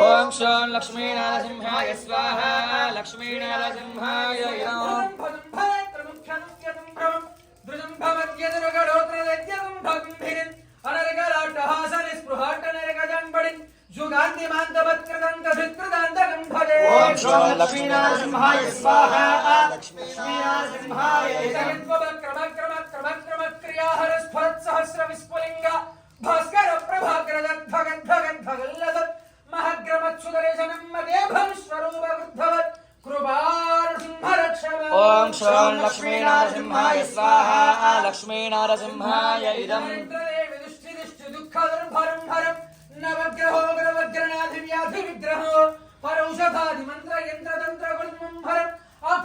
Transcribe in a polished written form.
ओम शं लक्ष्मीनारसिंहाय स्वाहा लक्ष्मीनारसिंहाय ओम शं लक्ष्मीनारसिंहाय स्वाहा लक्ष्मीनारसिंहाय भास्कर प्रभाकर भगल्लद महग्रमत्सुदर्शनं मदेभं स्वरूपवृद्धवत् कृपारसिंहरक्षम ओम शं लक्ष्मीनारसिंहाय स्वाहा लक्ष्मीनारसिंहाय इदम् दुःखदुर्भरं नवग्रहो ग्रवग्रनाधिव्याधिविग्रहो परौषधादिमन्त्र यन्त्रतन्त्र गुल्मं भरम्